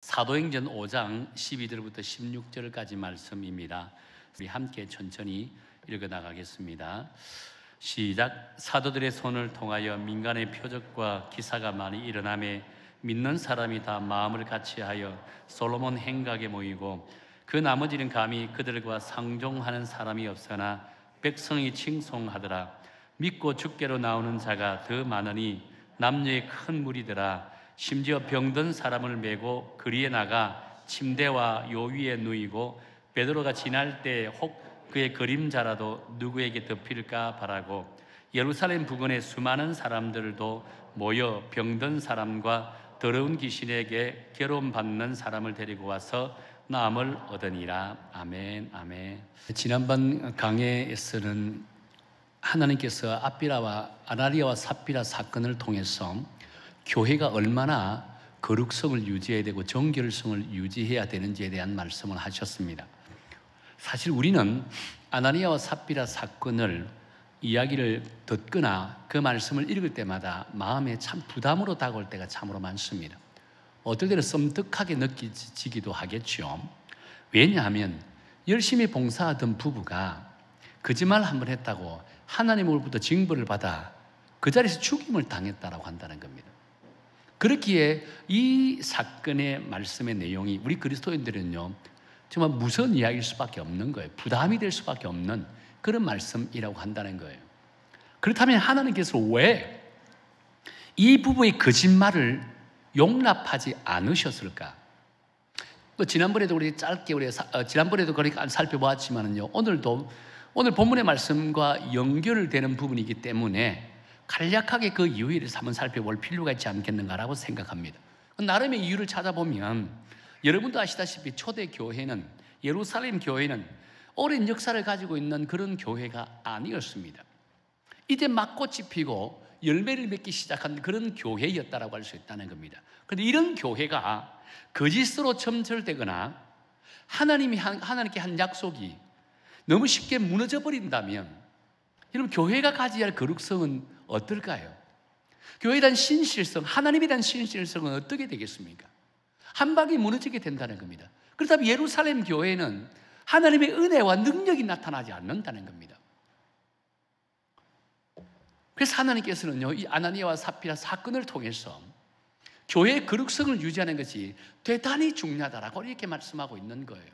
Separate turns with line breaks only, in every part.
사도행전 5장 12절부터 16절까지 말씀입니다. 우리 함께 천천히 읽어 나가겠습니다. 시작. 사도들의 손을 통하여 민간의 표적과 기사가 많이 일어나매 믿는 사람이 다 마음을 같이하여 솔로몬 행각에 모이고 그 나머지는 감히 그들과 상종하는 사람이 없으나 백성이 칭송하더라. 믿고 주께로 나오는 자가 더 많으니 남녀의 큰 무리더라. 심지어 병든 사람을 메고 거리에 나가 침대와 요 위에 누이고 베드로가 지날 때 혹 그의 그림자라도 누구에게 덮일까 바라고 예루살렘 부근에 수많은 사람들도 모여 병든 사람과 더러운 귀신에게 괴로움 받는 사람을 데리고 와서 나음을 얻으니라. 아멘. 아멘. 지난번 강해에서는 하나님께서 아나니아와 삽비라 사건을 통해서 교회가 얼마나 거룩성을 유지해야 되고 정결성을 유지해야 되는지에 대한 말씀을 하셨습니다. 사실 우리는 아나니아와 삽비라 사건을 이야기를 듣거나 그 말씀을 읽을 때마다 마음에 참 부담으로 다가올 때가 참으로 많습니다. 어떨 때는 썸득하게 느껴지기도 하겠죠. 왜냐하면 열심히 봉사하던 부부가 거짓말 한 번 했다고 하나님으로부터 징벌을 받아 그 자리에서 죽임을 당했다라고 한다는 겁니다. 그렇기에 이 사건의 말씀의 내용이 우리 그리스도인들은요 정말 무서운 이야기일 수밖에 없는 거예요. 부담이 될 수밖에 없는 그런 말씀이라고 한다는 거예요. 그렇다면 하나님께서 왜 이 부부의 거짓말을 용납하지 않으셨을까? 지난번에도 지난번에도 그러니까 살펴보았지만은요 오늘 본문의 말씀과 연결되는 부분이기 때문에 간략하게 그 이유를 한번 살펴볼 필요가 있지 않겠는가라고 생각합니다. 나름의 이유를 찾아보면 여러분도 아시다시피 초대 교회는, 예루살렘 교회는 오랜 역사를 가지고 있는 그런 교회가 아니었습니다. 이제 막 꽃이 피고 열매를 맺기 시작한 그런 교회였다라고 할 수 있다는 겁니다. 그런데 이런 교회가 거짓으로 점철되거나 하나님께 한 약속이 너무 쉽게 무너져 버린다면 여러분 교회가 가져야 할 거룩성은 어떨까요? 교회에 대한 신실성, 하나님에 대한 신실성은 어떻게 되겠습니까? 한 방에 무너지게 된다는 겁니다. 그렇다면 예루살렘 교회는 하나님의 은혜와 능력이 나타나지 않는다는 겁니다. 그래서 하나님께서는요, 이 아나니아와 삽비라 사건을 통해서 교회의 거룩성을 유지하는 것이 대단히 중요하다라고 이렇게 말씀하고 있는 거예요.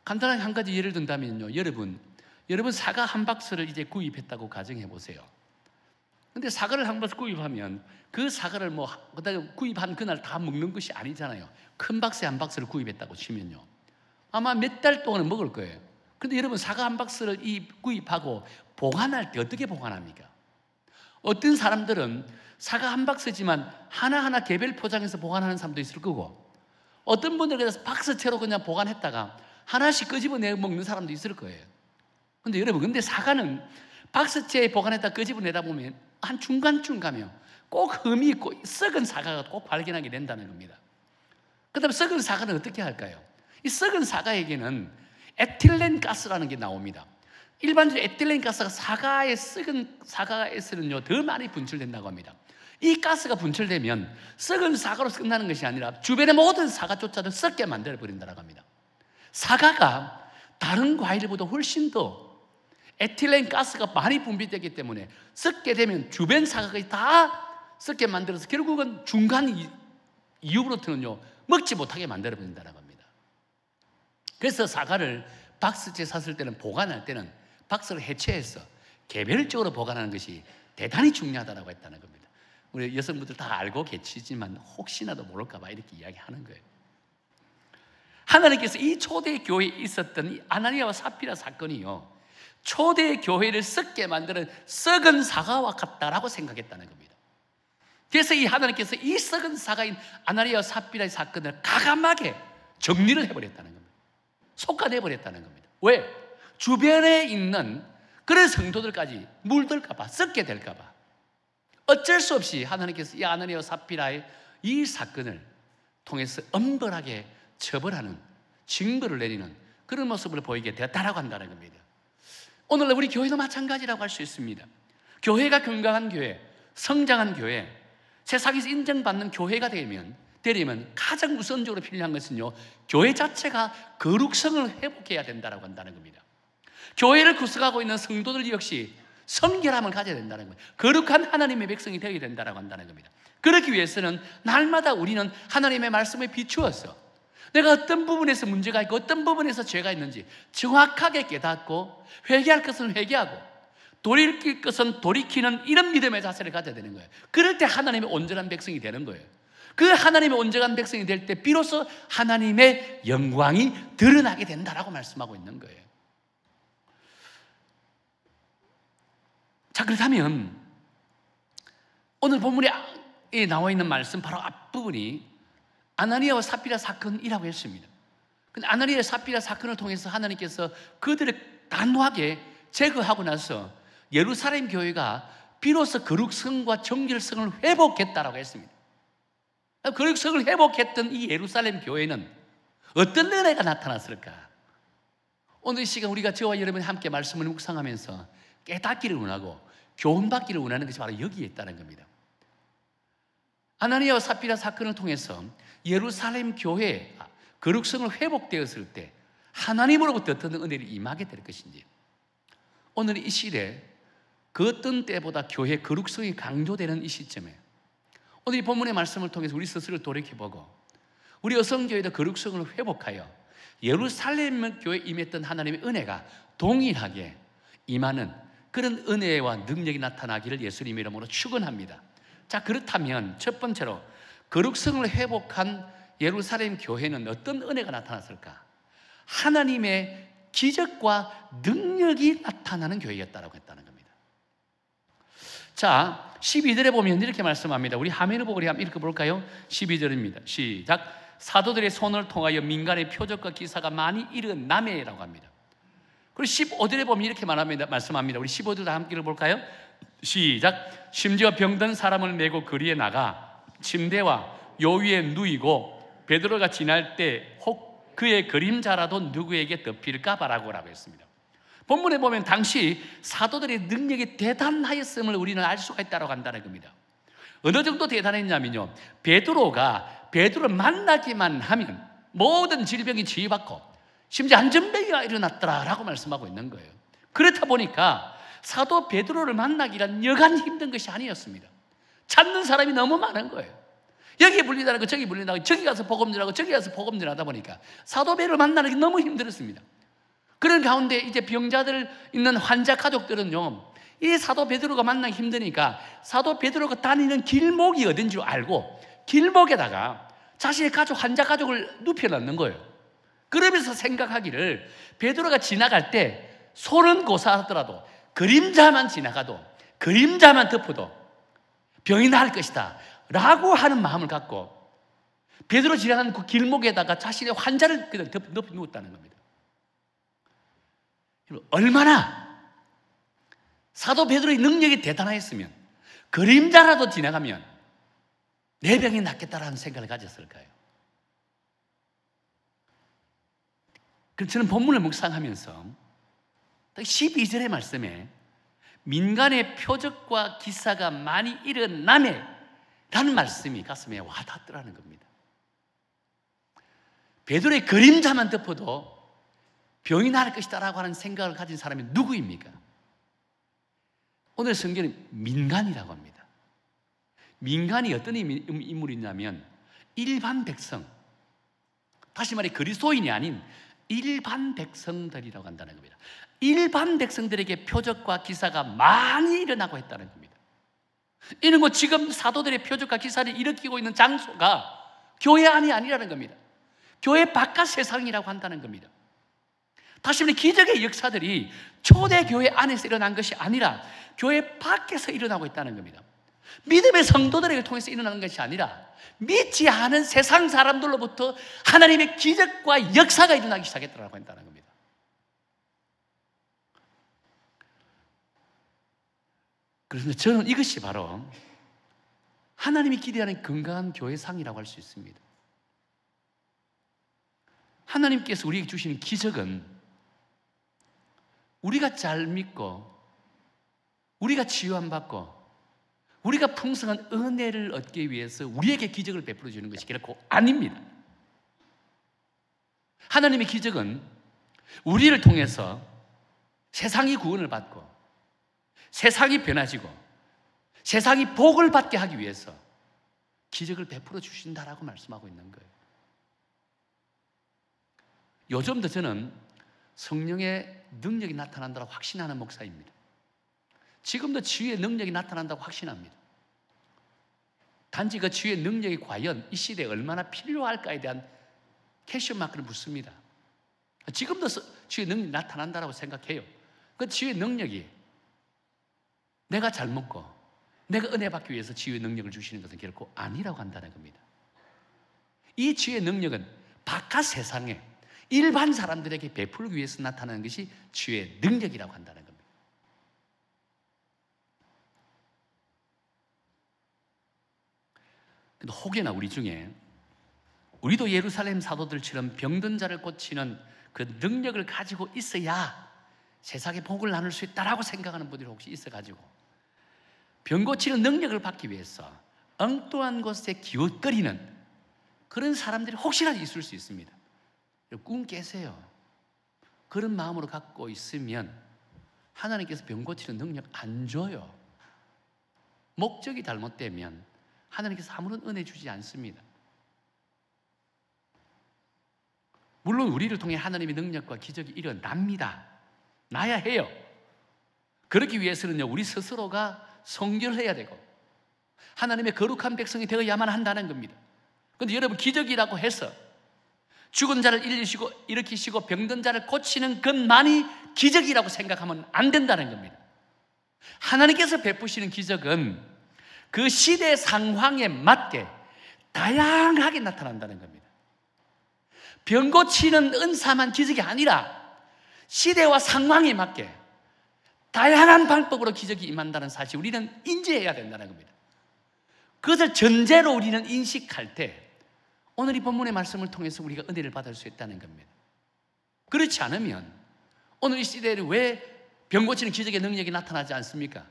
간단하게 한 가지 예를 든다면요, 여러분 사과 한 박스를 이제 구입했다고 가정해 보세요. 근데 사과를 한 박스 구입하면 그 사과를 그다음에 구입한 그날 다 먹는 것이 아니잖아요. 큰 박스에 한 박스를 구입했다고 치면요, 아마 몇 달 동안은 먹을 거예요. 근데 여러분 사과 한 박스를 구입하고 보관할 때 어떻게 보관합니까? 어떤 사람들은 사과 한 박스지만 하나하나 개별 포장해서 보관하는 사람도 있을 거고, 어떤 분들은 그래서 박스채로 그냥 보관했다가 하나씩 끄집어내 먹는 사람도 있을 거예요. 근데 여러분, 근데 사과는 박스째에 보관했다 끄집어내다 보면 한 중간쯤 가면 꼭 흠이 있고 썩은 사과가 꼭 발견하게 된다는 겁니다. 그 다음에 썩은 사과는 어떻게 할까요? 이 썩은 사과에게는 에틸렌 가스라는 게 나옵니다. 일반적으로 에틸렌 가스가 썩은 사과에서는요 더 많이 분출된다고 합니다. 이 가스가 분출되면 썩은 사과로 끝나는 것이 아니라 주변의 모든 사과조차도 썩게 만들어버린다고 합니다. 사과가 다른 과일보다 훨씬 더 에틸렌 가스가 많이 분비되기 때문에 썩게 되면 주변 사과가 다 썩게 만들어서 결국은 중간 이후부터는요 먹지 못하게 만들어버린다는 겁니다. 그래서 사과를 박스째 샀을 때는, 보관할 때는 박스를 해체해서 개별적으로 보관하는 것이 대단히 중요하다고 했다는 겁니다. 우리 여성분들 다 알고 계시지만 혹시나도 모를까 봐 이렇게 이야기하는 거예요. 하나님께서 이 초대 교회에 있었던 이 아나니아와 삽비라 사건이요, 초대 교회를 썩게 만드는 썩은 사과와 같다라고 생각했다는 겁니다. 그래서 이 하나님께서 이 썩은 사과인 아나니아와 삽비라의 사건을 가감하게 정리를 해버렸다는 겁니다. 속아내버렸다는 겁니다. 왜? 주변에 있는 그런 성도들까지 물들까 봐, 썩게 될까 봐 어쩔 수 없이 하나님께서 이 아나니아와 삽비라의 이 사건을 통해서 엄벌하게 처벌하는, 징벌을 내리는 그런 모습을 보이게 되었다라고 한다는 겁니다. 오늘날 우리 교회도 마찬가지라고 할 수 있습니다. 교회가 건강한 교회, 성장한 교회, 세상에서 인정받는 교회가 되면 되려면 가장 우선적으로 필요한 것은요, 교회 자체가 거룩성을 회복해야 된다고 한다는 겁니다. 교회를 구성하고 있는 성도들 역시 성결함을 가져야 된다는 거예요. 거룩한 하나님의 백성이 되어야 된다고 한다는 겁니다. 그러기 위해서는 날마다 우리는 하나님의 말씀에 비추어서 내가 어떤 부분에서 문제가 있고 어떤 부분에서 죄가 있는지 정확하게 깨닫고, 회개할 것은 회개하고 돌이킬 것은 돌이키는 이런 믿음의 자세를 가져야 되는 거예요. 그럴 때 하나님의 온전한 백성이 되는 거예요. 그 하나님의 온전한 백성이 될 때 비로소 하나님의 영광이 드러나게 된다라고 말씀하고 있는 거예요. 자, 그렇다면 오늘 본문에 나와 있는 말씀 바로 앞부분이 아나니아와 삽비라 사건이라고 했습니다. 근데 아나니아와 삽비라 사건을 통해서 하나님께서 그들을 단호하게 제거하고 나서 예루살렘 교회가 비로소 거룩성과 정결성을 회복했다라고 했습니다. 거룩성을 회복했던 이 예루살렘 교회는 어떤 은혜가 나타났을까? 오늘 이 시간 우리가 저와 여러분이 함께 말씀을 묵상하면서 깨닫기를 원하고 교훈받기를 원하는 것이 바로 여기에 있다는 겁니다. 아나니아와 삽비라 사건을 통해서 예루살렘 교회의 거룩성을 회복되었을 때 하나님으로부터 어떤 은혜를 임하게 될 것인지, 오늘 이 시대에 그 어떤 때보다 교회의 거룩성이 강조되는 이 시점에 오늘 이 본문의 말씀을 통해서 우리 스스로를 돌이켜보고 우리 여성교회도 거룩성을 회복하여 예루살렘 교회에 임했던 하나님의 은혜가 동일하게 임하는 그런 은혜와 능력이 나타나기를 예수님의 이름으로 축원합니다. 자, 그렇다면 첫 번째로 거룩성을 회복한 예루살렘 교회는 어떤 은혜가 나타났을까? 하나님의 기적과 능력이 나타나는 교회였다고 했다는 겁니다. 자, 12절에 보면 이렇게 말씀합니다. 우리 화면을 보고 우리 한번 읽어볼까요? 12절입니다. 시작. 사도들의 손을 통하여 민간의 표적과 기사가 많이 일어나매라고 합니다. 그리고 15절에 보면 이렇게 말씀합니다. 우리 15절 함께 읽어볼까요? 시작. 심지어 병든 사람을 메고 거리에 나가 침대와 요 위에 누이고 베드로가 지날 때 혹 그의 그림자라도 누구에게 덮일까 바라고 라고 했습니다. 본문에 보면 당시 사도들의 능력이 대단하였음을 우리는 알 수가 있다고 한다는 겁니다. 어느 정도 대단했냐면요, 베드로를 만나기만 하면 모든 질병이 치유받고 심지어 안전병이가 일어났더라라고 말씀하고 있는 거예요. 그렇다 보니까 사도 베드로를 만나기란 여간 힘든 것이 아니었습니다. 찾는 사람이 너무 많은 거예요. 여기 불리다는 저기 불리다고, 저기 가서 복음전하고 저기 가서 복음전하다 보니까 사도 베드로를 만나는 게 너무 힘들었습니다. 그런 가운데 이제 병자들 있는 환자 가족들은요, 이 사도 베드로가 만나기 힘드니까 사도 베드로가 다니는 길목이 어딘 줄 알고 길목에다가 자신의 가족, 환자 가족을 눕혀놓는 거예요. 그러면서 생각하기를 베드로가 지나갈 때 손은 고사하더라도 그림자만 지나가도, 그림자만 덮어도 병이 나을 것이다 라고 하는 마음을 갖고 베드로 지나가는 그 길목에다가 자신의 환자를 그냥 덮어 누웠다는 겁니다. 얼마나 사도 베드로의 능력이 대단했으면 그림자라도 지나가면 내 병이 낫겠다라는 생각을 가졌을까요? 그럼 저는 본문을 묵상하면서 12절의 말씀에 민간의 표적과 기사가 많이 일어나매 라는 말씀이 가슴에 와닿더라는 겁니다. 베드로의 그림자만 덮어도 병이 나을 것이다 라고 하는 생각을 가진 사람이 누구입니까? 오늘 성경은 민간이라고 합니다. 민간이 어떤 인물이냐면 일반 백성, 다시 말해 그리스도인이 아닌 일반 백성들이라고 한다는 겁니다. 일반 백성들에게 표적과 기사가 많이 일어나고 있다는 겁니다. 이는 뭐 지금 사도들의 표적과 기사를 일으키고 있는 장소가 교회 안이 아니라는 겁니다. 교회 바깥 세상이라고 한다는 겁니다. 다시 말해 기적의 역사들이 초대교회 안에서 일어난 것이 아니라 교회 밖에서 일어나고 있다는 겁니다. 믿음의 성도들에게 통해서 일어나는 것이 아니라 믿지 않은 세상 사람들로부터 하나님의 기적과 역사가 일어나기 시작했다고 한다는 겁니다. 그래서 저는 이것이 바로 하나님이 기대하는 건강한 교회상이라고 할 수 있습니다. 하나님께서 우리에게 주시는 기적은 우리가 잘 믿고 우리가 치유 안 받고 우리가 풍성한 은혜를 얻기 위해서 우리에게 기적을 베풀어 주는 것이 결코 아닙니다. 하나님의 기적은 우리를 통해서 세상이 구원을 받고 세상이 변화지고 세상이 복을 받게 하기 위해서 기적을 베풀어 주신다라고 말씀하고 있는 거예요. 요즘도 저는 성령의 능력이 나타난다고 확신하는 목사입니다. 지금도 치유의 능력이 나타난다고 확신합니다. 단지 그 치유의 능력이 과연 이 시대에 얼마나 필요할까에 대한 퀘스천 마크를 묻습니다. 지금도 치유의 능력이 나타난다고 생각해요. 그 치유의 능력이 내가 잘 먹고 내가 은혜 받기 위해서 치유의 능력을 주시는 것은 결코 아니라고 한다는 겁니다. 이 치유의 능력은 바깥 세상에 일반 사람들에게 베풀기 위해서 나타나는 것이 치유의 능력이라고 한다는 겁니다. 근데 혹여나 우리 중에 우리도 예루살렘 사도들처럼 병든 자를 고치는 그 능력을 가지고 있어야 세상에 복을 나눌 수 있다라고 생각하는 분들이 혹시 있어가지고 병 고치는 능력을 받기 위해서 엉뚱한 곳에 기웃거리는 그런 사람들이 혹시라도 있을 수 있습니다. 꿈 깨세요. 그런 마음으로 갖고 있으면 하나님께서 병 고치는 능력 안 줘요. 목적이 잘못되면 하나님께서 아무런 은혜 주지 않습니다. 물론 우리를 통해 하나님의 능력과 기적이 일어납니다. 나야 해요. 그러기 위해서는요, 우리 스스로가 성결해야 되고 하나님의 거룩한 백성이 되어야만 한다는 겁니다. 그런데 여러분, 기적이라고 해서 죽은 자를 일으키시고 병든 자를 고치는 것만이 기적이라고 생각하면 안 된다는 겁니다. 하나님께서 베푸시는 기적은 그 시대 상황에 맞게 다양하게 나타난다는 겁니다. 병 고치는 은사만 기적이 아니라 시대와 상황에 맞게 다양한 방법으로 기적이 임한다는 사실 우리는 인지해야 된다는 겁니다. 그것을 전제로 우리는 인식할 때 오늘 이 본문의 말씀을 통해서 우리가 은혜를 받을 수 있다는 겁니다. 그렇지 않으면 오늘 이 시대에는 왜 병 고치는 기적의 능력이 나타나지 않습니까?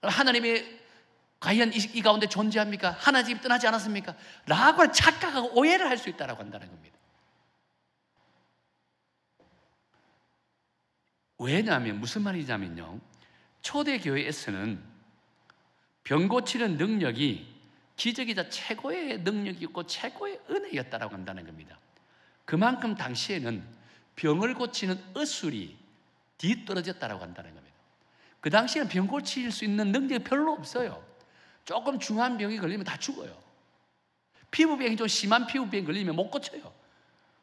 하나님이 과연 이 가운데 존재합니까? 하나님이 떠나지 않았습니까? 라고 착각하고 오해를 할 수 있다고 한다는 겁니다. 왜냐하면 무슨 말이냐면요, 초대교회에서는 병 고치는 능력이 기적이자 최고의 능력이었고 최고의 은혜였다고 한다는 겁니다. 그만큼 당시에는 병을 고치는 의술이 뒤떨어졌다고 한다는 겁니다. 그 당시에는 병 고칠 수 있는 능력이 별로 없어요. 조금 중한 병이 걸리면 다 죽어요. 피부병이 좀 심한 피부병이 걸리면 못 고쳐요.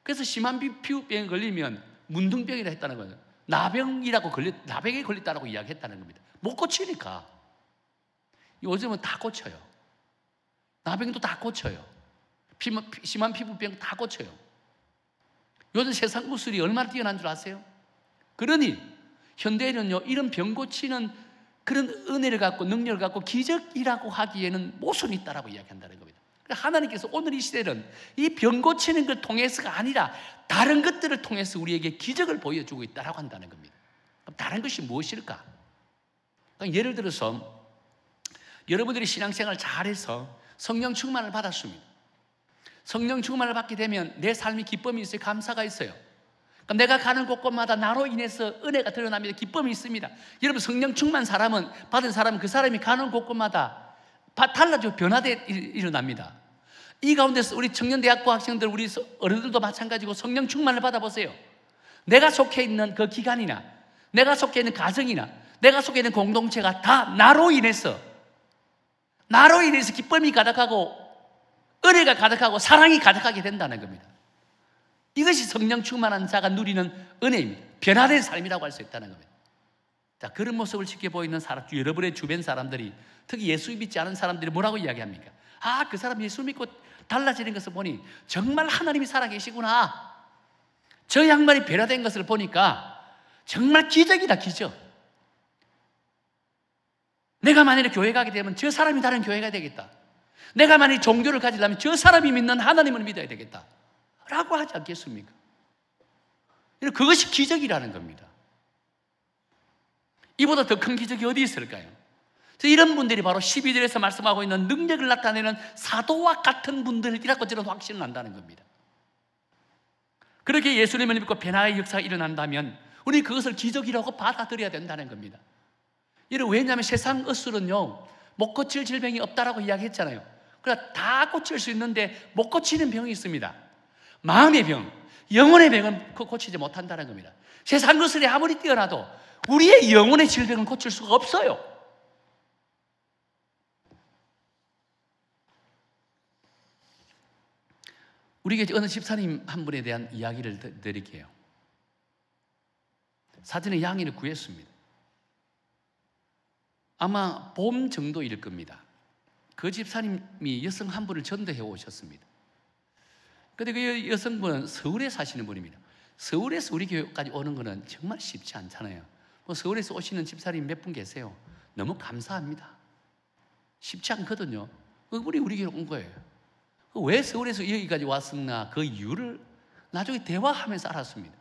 그래서 심한 피부병이 걸리면 문둥병이라 했다는 거예요. 나병에 걸렸다고 이야기했다는 겁니다. 못 고치니까. 요즘은 다 고쳐요. 나병도 다 고쳐요. 심한 피부병 다 고쳐요. 요즘 세상 의술이 얼마나 뛰어난 줄 아세요? 그러니 현대인은요, 이런 병 고치는 그런 은혜를 갖고 능력을 갖고 기적이라고 하기에는 모순이 있다라고 이야기한다는 겁니다. 하나님께서 오늘 이 시대는 이 병 고치는 걸 통해서가 아니라 다른 것들을 통해서 우리에게 기적을 보여주고 있다라고 한다는 겁니다. 그럼 다른 것이 무엇일까? 그러니까 예를 들어서 여러분들이 신앙생활을 잘해서 성령 충만을 받았습니다. 성령 충만을 받게 되면 내 삶이 기쁨이 있어요? 감사가 있어요? 그러니까 내가 가는 곳곳마다 나로 인해서 은혜가 드러납니다. 기쁨이 있습니다. 여러분, 성령 충만 받은 사람은 그 사람이 가는 곳곳마다 달라지고 변화돼 일어납니다. 이 가운데서 우리 청년대학교 학생들, 우리 어른들도 마찬가지고 성령 충만을 받아보세요. 내가 속해 있는 그 기관이나 내가 속해 있는 가정이나 내가 속해 있는 공동체가 다 나로 인해서 기쁨이 가득하고 은혜가 가득하고 사랑이 가득하게 된다는 겁니다. 이것이 성령 충만한 자가 누리는 은혜입니다. 변화된 삶이라고 할 수 있다는 겁니다. 자, 그런 모습을 지켜보고 있는 여러분의 주변 사람들이, 특히 예수 믿지 않은 사람들이 뭐라고 이야기합니까? 아, 그 사람 예수 믿고 달라지는 것을 보니 정말 하나님이 살아계시구나. 저 양반이 변화된 것을 보니까 정말 기적이다, 기적. 내가 만약에 교회 가게 되면 저 사람이 다른 교회가 되겠다. 내가 만약에 종교를 가지려면 저 사람이 믿는 하나님을 믿어야 되겠다 라고 하지 않겠습니까? 그것이 기적이라는 겁니다. 이보다 더 큰 기적이 어디 있을까요? 이런 분들이 바로 12절에서 말씀하고 있는 능력을 나타내는 사도와 같은 분들이라고 저는 확신을 한다는 겁니다. 그렇게 예수님을 믿고 변화의 역사가 일어난다면 우리 그것을 기적이라고 받아들여야 된다는 겁니다. 왜냐하면 세상 의술은요, 못 고칠 질병이 없다라고 이야기했잖아요. 그러니까 다 고칠 수 있는데 못 고치는 병이 있습니다. 마음의 병, 영혼의 병은 고치지 못한다는 겁니다. 세상 의술이 아무리 뛰어나도 우리의 영혼의 질병은 고칠 수가 없어요. 우리에게 어느 집사님 한 분에 대한 이야기를 드릴게요. 사전에 양의를 구했습니다. 아마 봄 정도일 겁니다. 그 집사님이 여성 한 분을 전도해 오셨습니다. 그런데 그 여성분은 서울에 사시는 분입니다. 서울에서 우리 교회까지 오는 거는 정말 쉽지 않잖아요. 서울에서 오시는 집사님 몇 분 계세요. 너무 감사합니다. 쉽지 않거든요. 그분이 우리 교회 온 거예요. 왜 서울에서 여기까지 왔었나, 그 이유를 나중에 대화하면서 알았습니다.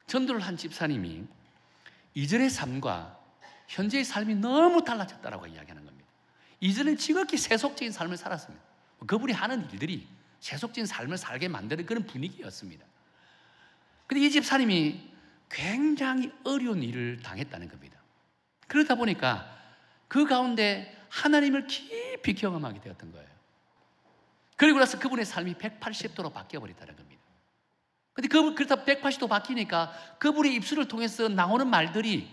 전도를 한 집사님이 이전의 삶과 현재의 삶이 너무 달라졌다고 이야기하는 겁니다. 이전엔 지극히 세속적인 삶을 살았습니다. 그분이 하는 일들이 세속적인 삶을 살게 만드는 그런 분위기였습니다. 그런데 이 집사님이 굉장히 어려운 일을 당했다는 겁니다. 그러다 보니까 그 가운데 하나님을 깊이 경험하게 되었던 거예요. 그리고 나서 그분의 삶이 180도로 바뀌어버렸다는 겁니다. 그런데 그렇다 180도 바뀌니까 그분의 입술을 통해서 나오는 말들이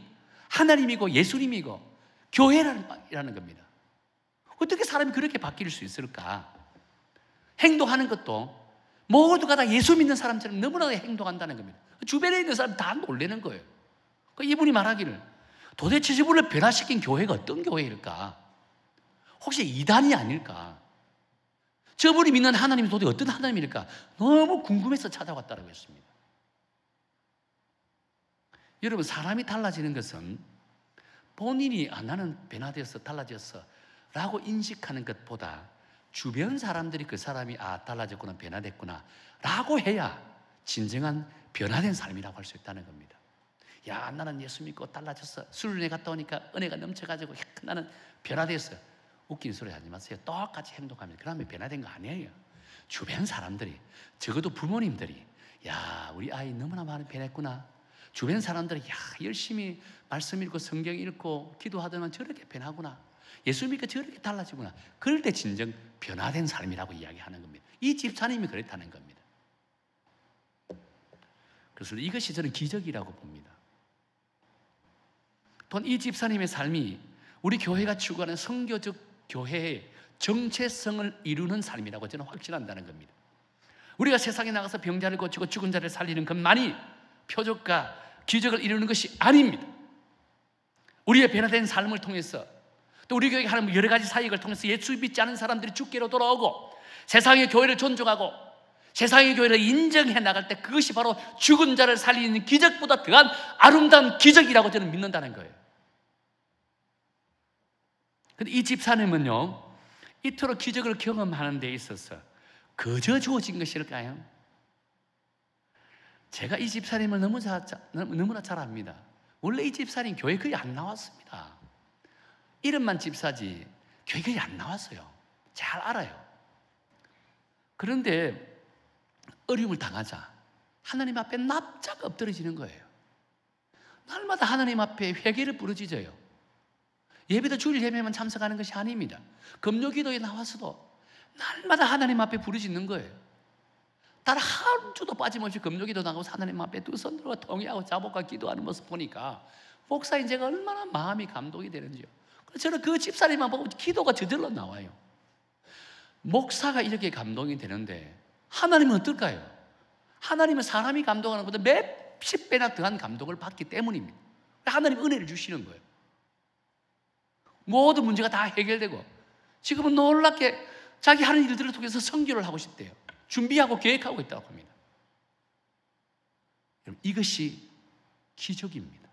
하나님이고 예수님이고 교회라는 겁니다. 어떻게 사람이 그렇게 바뀔 수 있을까? 행동하는 것도 모두가 다 예수 믿는 사람처럼 너무나 행동한다는 겁니다. 주변에 있는 사람 다 놀라는 거예요. 이분이 말하기를 도대체 저분을 변화시킨 교회가 어떤 교회일까? 혹시 이단이 아닐까? 저분이 믿는 하나님이 도대체 어떤 하나님일까? 너무 궁금해서 찾아왔다고 했습니다. 여러분, 사람이 달라지는 것은 본인이 나는 변화되어서 달라졌어 라고 인식하는 것보다 주변 사람들이 그 사람이 달라졌구나, 변화됐구나 라고 해야 진정한 변화된 삶이라고 할 수 있다는 겁니다. 야, 나는 예수 믿고 달라졌어. 수련회 갔다 오니까 은혜가 넘쳐가지고 나는 변화됐어. 웃긴 소리 하지 마세요. 똑같이 행동하면 그러면 변화된 거 아니에요. 주변 사람들이, 적어도 부모님들이, 야, 우리 아이 너무나 많이 변했구나. 주변 사람들이, 야, 열심히 말씀 읽고 성경 읽고 기도하더만 저렇게 변하구나. 예수 믿고 저렇게 달라지구나. 그럴 때 진정 변화된 삶이라고 이야기하는 겁니다. 이 집사님이 그랬다는 겁니다. 그래서 이것이 저는 기적이라고 봅니다. 또한 이 집사님의 삶이 우리 교회가 추구하는 선교적 교회의 정체성을 이루는 삶이라고 저는 확신한다는 겁니다. 우리가 세상에 나가서 병자를 고치고 죽은 자를 살리는 것만이 표적과 기적을 이루는 것이 아닙니다. 우리의 변화된 삶을 통해서 또 우리 교회가 하는 여러 가지 사역을 통해서 예수 믿지 않은 사람들이 주께로 돌아오고 세상의 교회를 존중하고 세상의 교회를 인정해 나갈 때 그것이 바로 죽은 자를 살리는 기적보다 더한 아름다운 기적이라고 저는 믿는다는 거예요. 근데 이 집사님은요, 이토록 기적을 경험하는 데 있어서 거저 주어진 것일까요? 제가 이 집사님을 너무나 잘 압니다. 원래 이 집사님 교회 거의 안 나왔습니다. 이름만 집사지 교회 거의 안 나왔어요. 잘 알아요. 그런데 어려움을 당하자 하나님 앞에 납작 엎드러지는 거예요. 날마다 하나님 앞에 회개를 부르짖어요. 예배도 주일 예배만 참석하는 것이 아닙니다. 금요기도에 나와서도 날마다 하나님 앞에 부르짖는 거예요. 단 한 주도 빠짐없이 금요기도 나가서 하나님 앞에 두 손 들고 통회하고 자복과 기도하는 모습 보니까 목사인 제가 얼마나 마음이 감동이 되는지요. 저는 그 집사님만 보고 기도가 저절로 나와요. 목사가 이렇게 감동이 되는데 하나님은 어떨까요? 하나님은 사람이 감동하는 것보다 몇십 배나 더한 감동을 받기 때문입니다. 하나님 은혜를 주시는 거예요. 모든 문제가 다 해결되고 지금은 놀랍게 자기 하는 일들을 통해서 선교를 하고 싶대요. 준비하고 계획하고 있다고 합니다. 여러분, 이것이 기적입니다.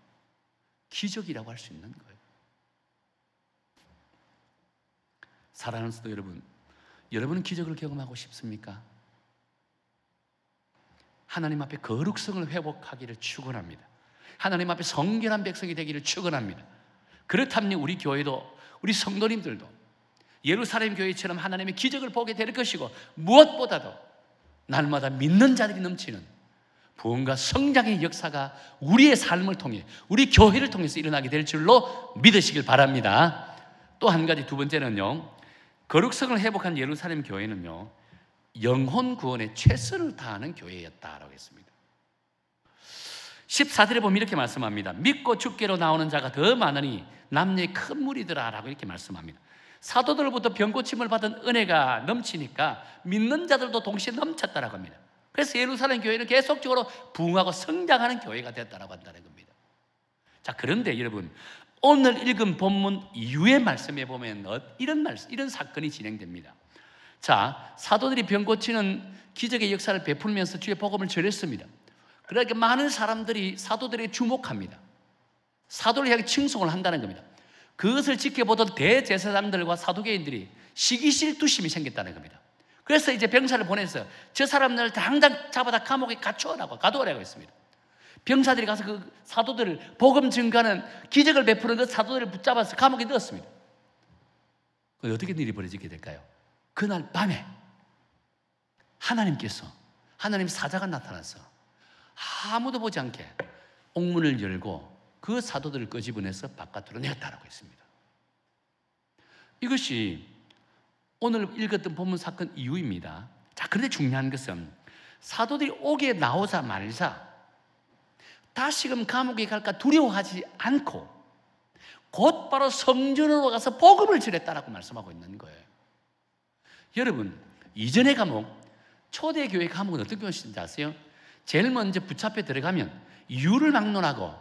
기적이라고 할 수 있는 거예요. 사랑하는 성도 여러분, 여러분은 기적을 경험하고 싶습니까? 하나님 앞에 거룩성을 회복하기를 축원합니다. 하나님 앞에 성결한 백성이 되기를 축원합니다. 그렇다면 우리 교회도, 우리 성도님들도 예루살렘 교회처럼 하나님의 기적을 보게 될 것이고, 무엇보다도 날마다 믿는 자들이 넘치는 부흥과 성장의 역사가 우리의 삶을 통해, 우리 교회를 통해서 일어나게 될 줄로 믿으시길 바랍니다. 또 한 가지, 두 번째는요, 거룩성을 회복한 예루살렘 교회는요, 영혼 구원에 최선을 다하는 교회였다라고 했습니다. 14절에 보면 이렇게 말씀합니다. 믿고 죽게로 나오는 자가 더 많으니 남녀의 큰 무리더라 라고 이렇게 말씀합니다. 사도들로부터 병고침을 받은 은혜가 넘치니까 믿는 자들도 동시에 넘쳤다라고 합니다. 그래서 예루살렘 교회는 계속적으로 부흥하고 성장하는 교회가 됐다라고 한다는 겁니다. 자, 그런데 여러분, 오늘 읽은 본문 이후의 말씀에 보면 이런 사건이 진행됩니다. 자, 사도들이 병 고치는 기적의 역사를 베풀면서 주의 복음을 전했습니다. 그러니까 많은 사람들이 사도들에게 주목합니다. 사도를 향해 칭송을 한다는 겁니다. 그것을 지켜보던 대제사장들과 사두개인들이 시기실투심이 생겼다는 겁니다. 그래서 이제 병사를 보내서 저 사람들을 당장 잡아다 감옥에 가두어라고 했습니다. 병사들이 가서 그 사도들을, 복음 증거하는 기적을 베푸는 그 사도들을 붙잡아서 감옥에 넣었습니다. 어떻게 일이 벌어지게 될까요? 그날 밤에 하나님께서, 하나님 사자가 나타나서 아무도 보지 않게 옥문을 열고 그 사도들을 끄집어내서 바깥으로 내었다라고 했습니다. 이것이 오늘 읽었던 본문 사건 이유입니다. 자, 그런데 중요한 것은 사도들이 옥에 나오자 말자 다시금 감옥에 갈까 두려워하지 않고 곧바로 성전으로 가서 복음을 전했다라고 말씀하고 있는 거예요. 여러분, 이전의 감옥, 초대교회 감옥은 어떤 것인지 아세요? 제일 먼저 붙잡혀 들어가면 이유를 막론하고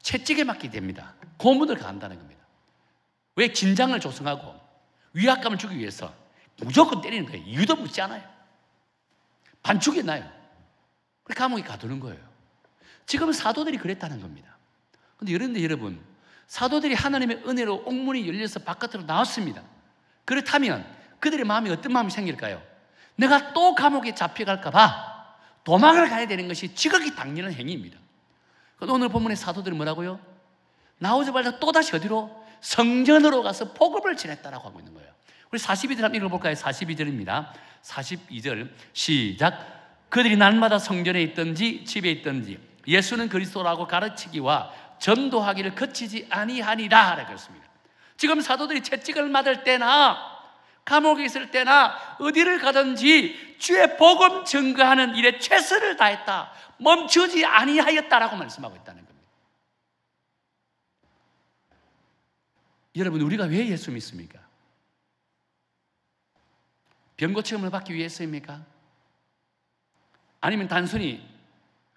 채찍에 맞게 됩니다. 고문을 가한다는 겁니다. 왜? 긴장을 조성하고 위압감을 주기 위해서 무조건 때리는 거예요. 이유도 묻지 않아요. 반죽이 나요. 그래서 감옥에 가두는 거예요. 지금은 사도들이 그랬다는 겁니다. 그런데 여러분, 사도들이 하나님의 은혜로 옥문이 열려서 바깥으로 나왔습니다. 그렇다면 그들의 마음이 어떤 마음이 생길까요? 내가 또 감옥에 잡혀갈까 봐 도망을 가야 되는 것이 지극히 당연한 행위입니다. 오늘 본문의 사도들은 뭐라고요? 나오자마자 또다시 어디로? 성전으로 가서 복음을 전했다라고 하고 있는 거예요. 우리 42절 한번 읽어볼까요? 42절입니다. 42절 시작. 그들이 날마다 성전에 있든지 집에 있든지 예수는 그리스도라고 가르치기와 전도하기를 그치지 아니하니라 라고 했습니다. 지금 사도들이 채찍을 맞을 때나 감옥에 있을 때나 어디를 가든지 주의 복음 증거하는 일에 최선을 다했다, 멈추지 아니하였다라고 말씀하고 있다는 겁니다. 여러분, 우리가 왜 예수 믿습니까? 병고침을 받기 위해서입니까? 아니면 단순히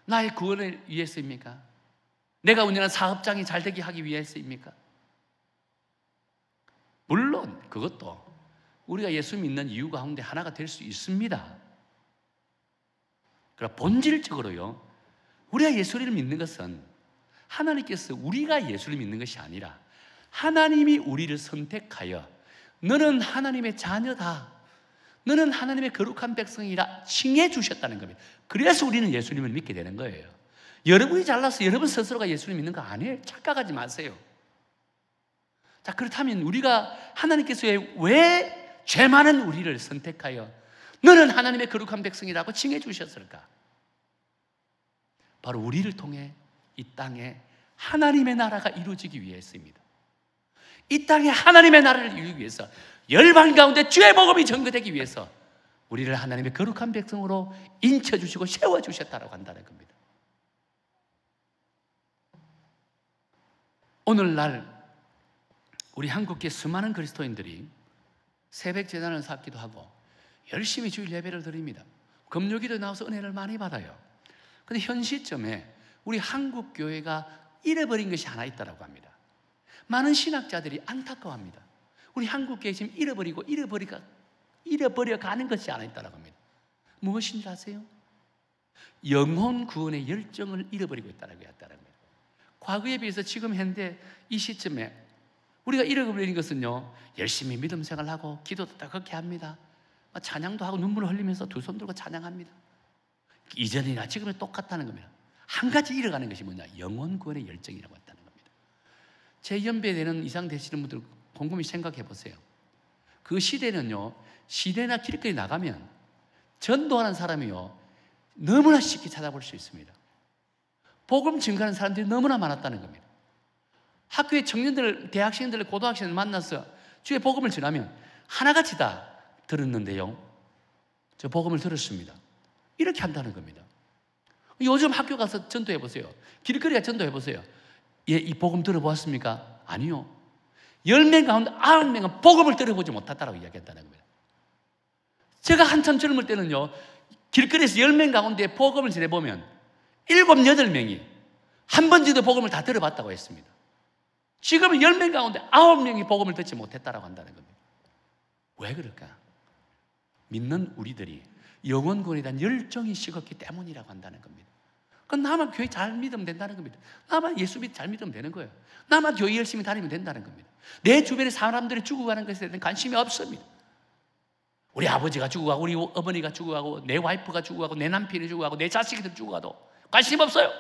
나의 구원을 위해서입니까? 내가 운영한 사업장이 잘 되게 하기 위해서입니까? 물론 그것도 우리가 예수 믿는 이유 가운데 하나가 될 수 있습니다. 그러나 본질적으로요, 우리가 예수를 믿는 것은 하나님께서 우리가 예수를 믿는 것이 아니라 하나님이 우리를 선택하여 너는 하나님의 자녀다, 너는 하나님의 거룩한 백성이라 칭해 주셨다는 겁니다. 그래서 우리는 예수님을 믿게 되는 거예요. 여러분이 잘나서 여러분 스스로가 예수를 믿는 거 아니에요. 착각하지 마세요. 자, 그렇다면 우리가 하나님께서 왜 죄 많은 우리를 선택하여 너는 하나님의 거룩한 백성이라고 칭해 주셨을까? 바로 우리를 통해 이 땅에 하나님의 나라가 이루어지기 위해서입니다. 이 땅에 하나님의 나라를 이루기 위해서, 열방 가운데 주의 복음이 전거되기 위해서 우리를 하나님의 거룩한 백성으로 인쳐주시고 세워주셨다고 한다는 겁니다. 오늘날 우리 한국계 수많은 그리스도인들이 새벽 제단을 쌓기도 하고 열심히 주일 예배를 드립니다. 금요일에 나와서 은혜를 많이 받아요. 그런데 현 시점에 우리 한국 교회가 잃어버린 것이 하나 있다고 합니다. 많은 신학자들이 안타까워합니다. 우리 한국 교회 지금 잃어버려 가는 것이 하나 있다고 합니다. 무엇인지 아세요? 영혼 구원의 열정을 잃어버리고 있다고 했다는 거예요. 과거에 비해서 지금 현대 이 시점에 우리가 잃어버린 것은요, 열심히 믿음 생활하고 기도도 다 그렇게 합니다. 찬양도 하고 눈물을 흘리면서 두 손 들고 찬양합니다. 이전이나 지금은 똑같다는 겁니다. 한 가지 잃어가는 것이 뭐냐? 영혼 구원의 열정이라고 했다는 겁니다. 제 연배 되는 이상 되시는 분들 곰곰이 생각해 보세요. 그 시대는요, 시내나 길거리 나가면 전도하는 사람이요, 너무나 쉽게 찾아볼 수 있습니다. 복음 증거하는 사람들이 너무나 많았다는 겁니다. 학교의 청년들, 대학생들, 고등학생을 만나서 주의 복음을 전하면 하나같이 다 들었는데요, 저 복음을 들었습니다. 이렇게 한다는 겁니다. 요즘 학교 가서 전도해 보세요. 길거리에 전도해 보세요. 예, 이 복음 들어보았습니까? 아니요. 10명 가운데 9명은 복음을 들어보지 못했다고 이야기한다는 겁니다. 제가 한참 젊을 때는요, 길거리에서 10명 가운데 복음을 전해보면 7, 8명이 한 번쯤도 복음을 다 들어봤다고 했습니다. 지금은 10명 가운데 9명이 복음을 듣지 못했다고 한다는 겁니다. 왜 그럴까? 믿는 우리들이 영혼구원에 대한 열정이 식었기 때문이라고 한다는 겁니다. 그건 나만 교회 잘 믿으면 된다는 겁니다. 나만 예수 잘 믿으면 되는 거예요. 나만 교회 열심히 다니면 된다는 겁니다. 내 주변에 사람들이 죽어가는 것에 대한 관심이 없습니다. 우리 아버지가 죽어가고 우리 어머니가 죽어가고 내 와이프가 죽어가고 내 남편이 죽어가고 내 자식들 죽어가도 관심 없어요.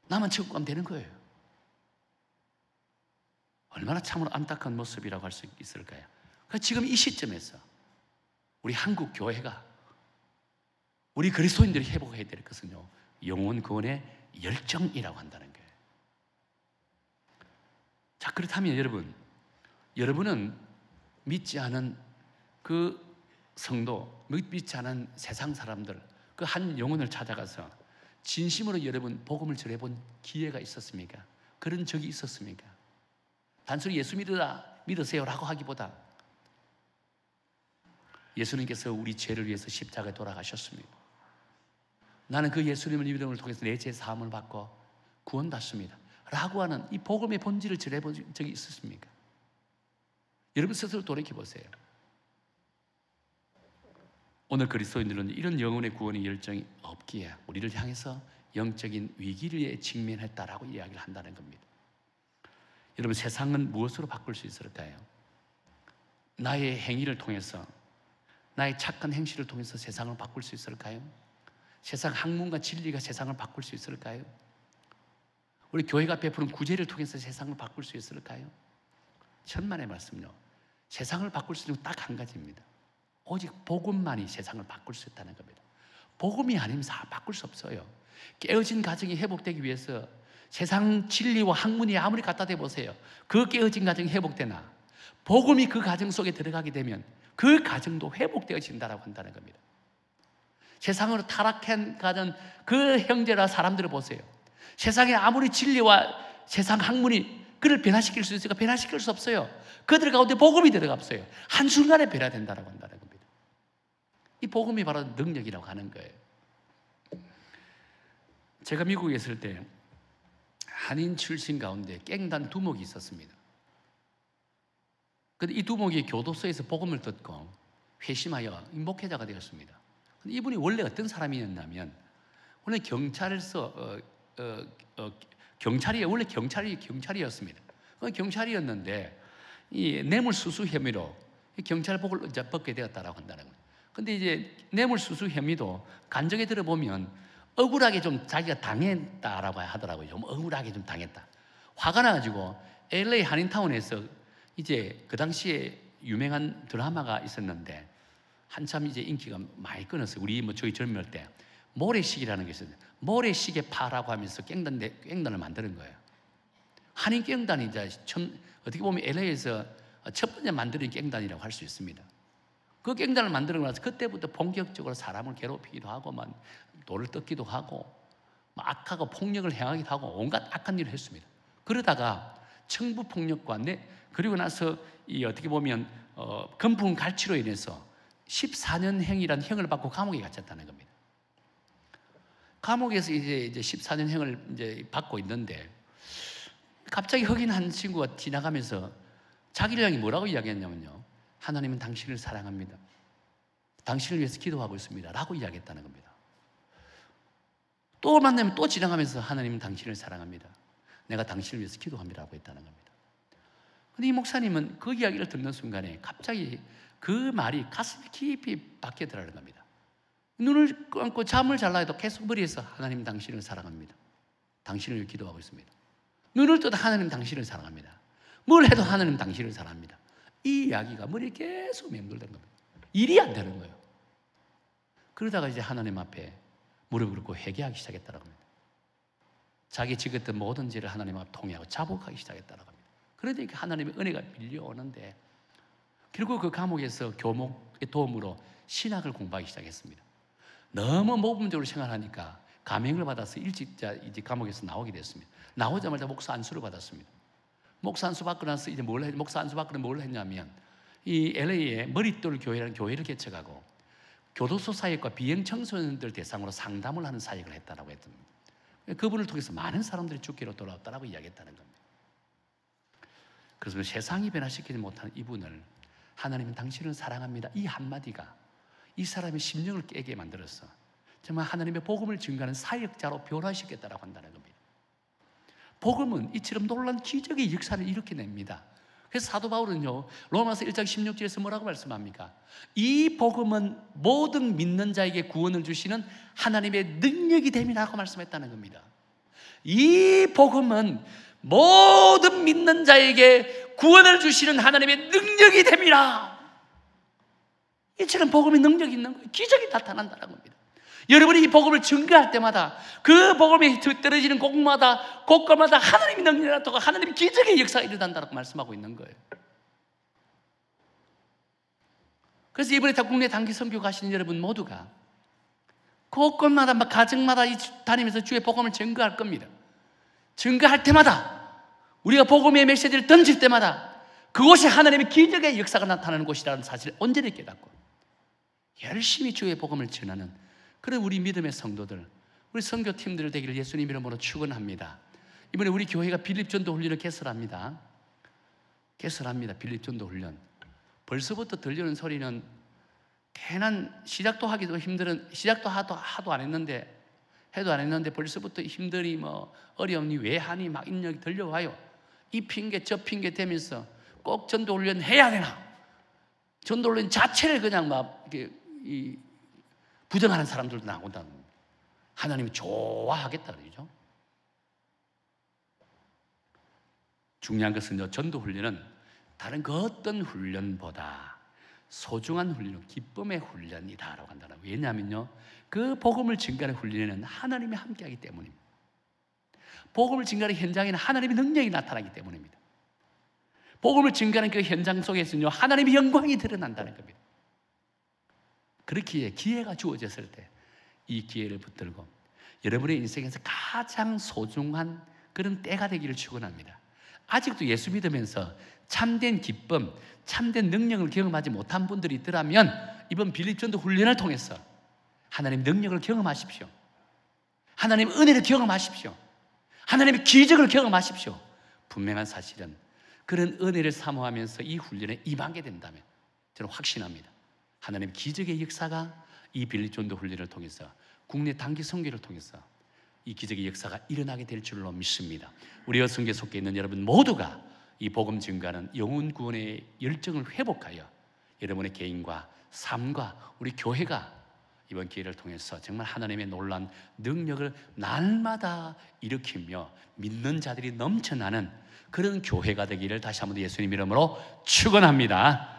나만 천국 가면 되는 거예요. 얼마나 참으로 안타까운 모습이라고 할 수 있을까요? 그러니까 지금 이 시점에서 우리 한국 교회가, 우리 그리스도인들이 회복해야 될 것은요, 영혼 구원의 열정이라고 한다는 거예요. 자, 그렇다면 여러분은 믿지 않은 그 성도, 믿지 않은 세상 사람들, 그 한 영혼을 찾아가서 진심으로 여러분 복음을 전해본 기회가 있었습니까? 그런 적이 있었습니까? 단순히 예수 믿으세요라고 하기보다 예수님께서 우리 죄를 위해서 십자가에 돌아가셨습니다. 나는 그 예수님을 믿음을 통해서 내 죄 사함을 받고 구원받습니다 라고 하는 이 복음의 본질을 전해본 적이 있었습니까? 여러분 스스로 돌이켜보세요. 오늘 그리스도인들은 이런 영혼의 구원의 열정이 없기에 우리를 향해서 영적인 위기에 직면했다라고 이야기를 한다는 겁니다. 여러분, 세상은 무엇으로 바꿀 수 있을까요? 나의 행위를 통해서, 나의 착한 행실을 통해서 세상을 바꿀 수 있을까요? 세상 학문과 진리가 세상을 바꿀 수 있을까요? 우리 교회가 베푸는 구제를 통해서 세상을 바꿀 수 있을까요? 천만의 말씀요, 세상을 바꿀 수 있는 건 딱 한 가지입니다. 오직 복음만이 세상을 바꿀 수 있다는 겁니다. 복음이 아니면 바꿀 수 없어요. 깨어진 가정이 회복되기 위해서 세상 진리와 학문이 아무리 갖다 대보세요, 그 깨어진 가정이 회복되나 복음이 그 가정 속에 들어가게 되면 그 가정도 회복되어진다고 한다는 겁니다. 세상으로 타락한 가정, 그 형제나 사람들을 보세요. 세상에 아무리 진리와 세상 학문이 그를 변화시킬 수 있을까? 변화시킬 수 없어요. 그들 가운데 복음이 들어갔어요. 한순간에 변화된다고 한다는 겁니다. 이 복음이 바로 능력이라고 하는 거예요. 제가 미국에 있을 때 한인 출신 가운데 깽단 두목이 있었습니다. 근데 이 두목이 교도소에서 복음을 듣고 회심하여 목회자가 되었습니다. 근데 이분이 원래 어떤 사람이었냐면, 원래 원래 경찰이었습니다. 경찰이었는데 이 뇌물수수 혐의로 경찰복을 이제 벗게 되었다라고 한다는 거예요. 근데 이제 뇌물수수 혐의도 간증에 들어보면 억울하게 좀 자기가 당했다라고 하더라고요. 좀 억울하게 좀 당했다. 화가 나가지고 LA 한인타운에서 이제 그 당시에 유명한 드라마가 있었는데 한참 이제 인기가 많이 끊었어요. 저희 젊을 때 모래시계라는 게 있었어요. 모래시계 파라고 하면서 깽단을 만드는 거예요. 한인 깽단이 이제 어떻게 보면 LA에서 첫 번째 만드는 깽단이라고 할 수 있습니다. 그 깽단을 만들고 나서 그때부터 본격적으로 사람을 괴롭히기도 하고, 돌을 뜯기도 하고, 악하고 폭력을 행하기도 하고, 온갖 악한 일을 했습니다. 그러다가 청부 폭력과 그리고 나서 어떻게 보면 금품 갈취로 인해서 14년형이라는 형을 받고 감옥에 갇혔다는 겁니다. 감옥에서 이제 14년형을 이제 받고 있는데 갑자기 흑인 한 친구가 지나가면서 자기를 향해 뭐라고 이야기했냐면요, 하나님은 당신을 사랑합니다. 당신을 위해서 기도하고 있습니다 라고 이야기했다는 겁니다. 또 만나면 또 지나가면서 하나님은 당신을 사랑합니다. 내가 당신을 위해서 기도합니다 라고 했다는 겁니다. 근데 이 목사님은 그 이야기를 듣는 순간에 갑자기 그 말이 가슴 깊이 박혀 들어가는 겁니다. 눈을 감고 잠을 잘라 해도 계속 머리에서 하나님 당신을 사랑합니다. 당신을 위해 기도하고 있습니다. 눈을 떠도 하나님 당신을 사랑합니다. 뭘 해도 하나님 당신을 사랑합니다. 이 이야기가 머리에 계속 맴돌던 겁니다. 일이 안 되는 거예요. 그러다가 이제 하나님 앞에 무릎을 꿇고 회개하기 시작했다는 겁니다. 자기 지었던 모든 죄를 하나님 앞에 통회하고 자복하기 시작했다는 겁니다. 그러니까 하나님의 은혜가 밀려오는데 결국 그 감옥에서 교목의 도움으로 신학을 공부하기 시작했습니다. 너무 모범적으로 생활하니까 감형을 받아서 일찍 이제 감옥에서 나오게 됐습니다. 나오자마자 목사 안수를 받았습니다. 목사 안수 받고 나서 이제 목사 안수 받고 뭘 했냐면 이 LA에 머릿돌 교회라는 교회를 개척하고 교도소 사역과 비행 청소년들 대상으로 상담을 하는 사역을 했다라고 했습니다. 그분을 통해서 많은 사람들이 죽기로 돌아왔다라고 이야기했다는 겁니다. 그래서 세상이 변화시키지 못하는 이분을 하나님은 당신을 사랑합니다. 이 한마디가 이 사람의 심령을 깨게 만들어서 정말 하나님의 복음을 증거하는 사역자로 변화시켰다라고 한다는 겁니다. 복음은 이처럼 놀라운 기적의 역사를 일으켜냅니다. 그래서 사도 바울은요, 로마서 1장 16절에서 뭐라고 말씀합니까? 이 복음은 모든 믿는 자에게 구원을 주시는 하나님의 능력이 됨이라고 말씀했다는 겁니다. 이 복음은 모든 믿는 자에게 구원을 주시는 하나님의 능력이 됨이라. 이처럼 복음의 능력이 있는 거예요. 기적이 나타난다는 겁니다. 여러분이 이 복음을 증거할 때마다 그 복음이 떨어지는 곳곳마다 하나님의 능력이 나타나고 하나님의 기적의 역사가 일어난다고 말씀하고 있는 거예요. 그래서 이번에 국내 단기 선교 가시는 여러분 모두가 곳곳마다 가정마다 다니면서 주의 복음을 증거할 겁니다. 증거할 때마다 우리가 복음의 메시지를 던질 때마다 그곳이 하나님의 기적의 역사가 나타나는 곳이라는 사실을 온전히 깨닫고 열심히 주의 복음을 전하는 그런 우리 믿음의 성도들, 우리 선교팀들 되기를 예수님 이름으로 축원합니다. 이번에 우리 교회가 빌립전도 훈련을 개설합니다. 빌립전도 훈련. 벌써부터 들리는 소리는 괜한 시작도 하기도 힘든, 시작도 하도 안 했는데 벌써부터 힘들이 어려움이 왜 하니 막 인력이 들려와요. 이 핑계 저 핑계 대면서 꼭 전도 훈련 해야 되나? 전도 훈련 자체를 그냥 부정하는 사람들도 나온다는 겁니다. 하나님이 좋아하겠다 그러죠. 중요한 것은요, 전도 훈련은 다른 그 어떤 훈련보다 소중한 훈련, 기쁨의 훈련이다라고 한다는 거예요. 왜냐하면요, 그 복음을 증거하는 훈련에는 하나님이 함께하기 때문입니다. 복음을 증거하는 현장에는 하나님의 능력이 나타나기 때문입니다. 복음을 증거하는 그 현장 속에서는요, 하나님의 영광이 드러난다는 겁니다. 그렇기에 기회가 주어졌을 때 이 기회를 붙들고 여러분의 인생에서 가장 소중한 그런 때가 되기를 축원합니다. 아직도 예수 믿으면서 참된 기쁨, 참된 능력을 경험하지 못한 분들이 있더라면 이번 빌립전도 훈련을 통해서 하나님의 능력을 경험하십시오. 하나님의 은혜를 경험하십시오. 하나님의 기적을 경험하십시오. 분명한 사실은 그런 은혜를 사모하면서 이 훈련에 임하게 된다면 저는 확신합니다. 하나님의 기적의 역사가 이 빌립전도 훈련을 통해서 국내 단기 선교를 통해서 이 기적의 역사가 일어나게 될 줄로 믿습니다. 우리 여성계 속에 있는 여러분 모두가 이 복음 증거하는 영혼 구원의 열정을 회복하여 여러분의 개인과 삶과 우리 교회가 이번 기회를 통해서 정말 하나님의 놀라운 능력을 날마다 일으키며 믿는 자들이 넘쳐나는 그런 교회가 되기를 다시 한번 예수님 이름으로 축원합니다.